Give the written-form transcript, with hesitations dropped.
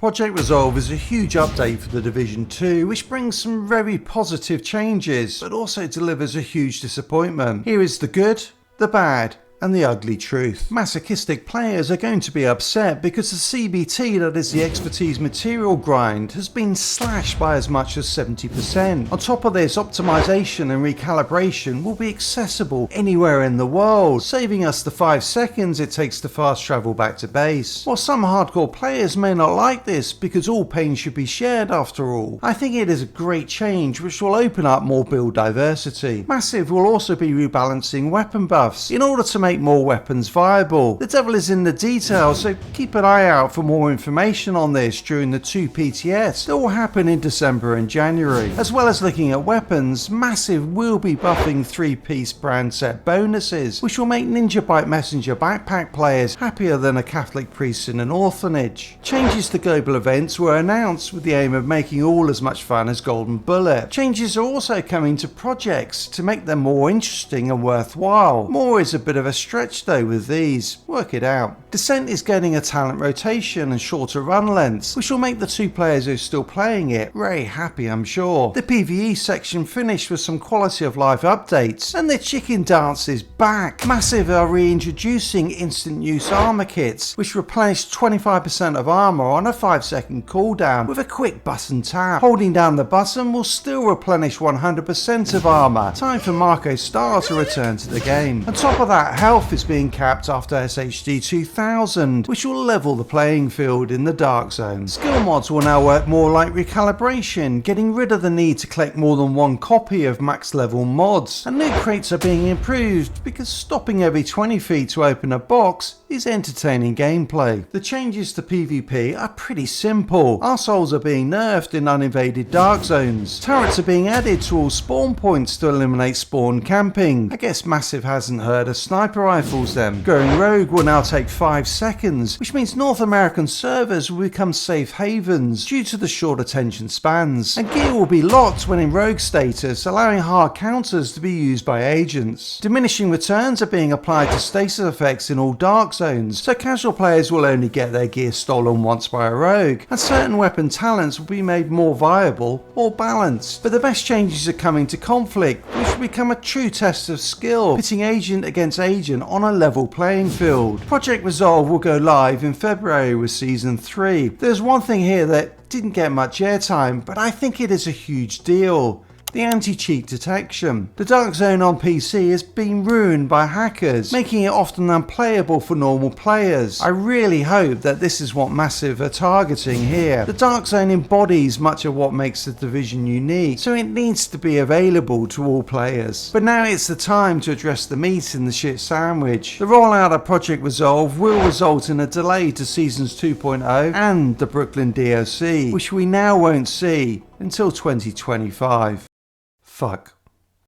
Project Resolve is a huge update for the Division 2, which brings some very positive changes, but also delivers a huge disappointment. Here is the good, the bad, and the ugly truth. Masochistic players are going to be upset because the CBT, that is the expertise material grind, has been slashed by as much as 70%. On top of this, optimization and recalibration will be accessible anywhere in the world, saving us the 5 seconds it takes to fast travel back to base. While some hardcore players may not like this because all pain should be shared after all, I think it is a great change which will open up more build diversity. Massive will also be rebalancing weapon buffs in order to make more weapons viable. The devil is in the details, so keep an eye out for more information on this during the 2 PTS that will happen in December and January. As well as looking at weapons, Massive will be buffing 3-piece brand set bonuses, which will make Ninja Bike Messenger backpack players happier than a Catholic priest in an orphanage. Changes to global events were announced with the aim of making all as much fun as Golden Bullet. Changes are also coming to projects to make them more interesting and worthwhile. More is a bit of a stretch though with these, work it out. Descent is getting a talent rotation and shorter run lengths, which will make the 2 players who are still playing it very happy, I'm sure. The PvE section finished with some quality of life updates, and the chicken dance is back. Massive are reintroducing instant use armor kits, which replenish 25% of armor on a 5-second cooldown with a quick button tap. Holding down the button will still replenish 100% of armor. Time for Marco Star to return to the game. On top of that, health is being capped after SHD 2000, which will level the playing field in the Dark Zone. Skill mods will now work more like recalibration, getting rid of the need to collect more than 1 copy of max level mods. And loot crates are being improved because stopping every 20 feet to open a box is entertaining gameplay. The changes to PvP are pretty simple. Arseholes are being nerfed in uninvaded Dark Zones. Turrets are being added to all spawn points to eliminate spawn camping. I guess Massive hasn't heard of sniper rifles then. Going rogue will now take 5 seconds, which means North American servers will become safe havens due to the short attention spans. And gear will be locked when in rogue status, allowing hard counters to be used by agents. Diminishing returns are being applied to stasis effects in all Dark Zones, so casual players will only get their gear stolen once by a rogue, and certain weapon talents will be made more viable or balanced. But the best changes are coming to conflict, which will become a true test of skill, pitting agent against agent on a level playing field. Project Resolve will go live in February with Season 3. There's one thing here that didn't get much airtime, but I think it is a huge deal. The anti-cheat detection. The Dark Zone on PC has been ruined by hackers, making it often unplayable for normal players. I really hope that this is what Massive are targeting here. The Dark Zone embodies much of what makes the Division unique, so it needs to be available to all players. But now it's the time to address the meat in the shit sandwich. The rollout of Project Resolve will result in a delay to Seasons 2.0 and the Brooklyn DLC, which we now won't see until 2025. Fuck.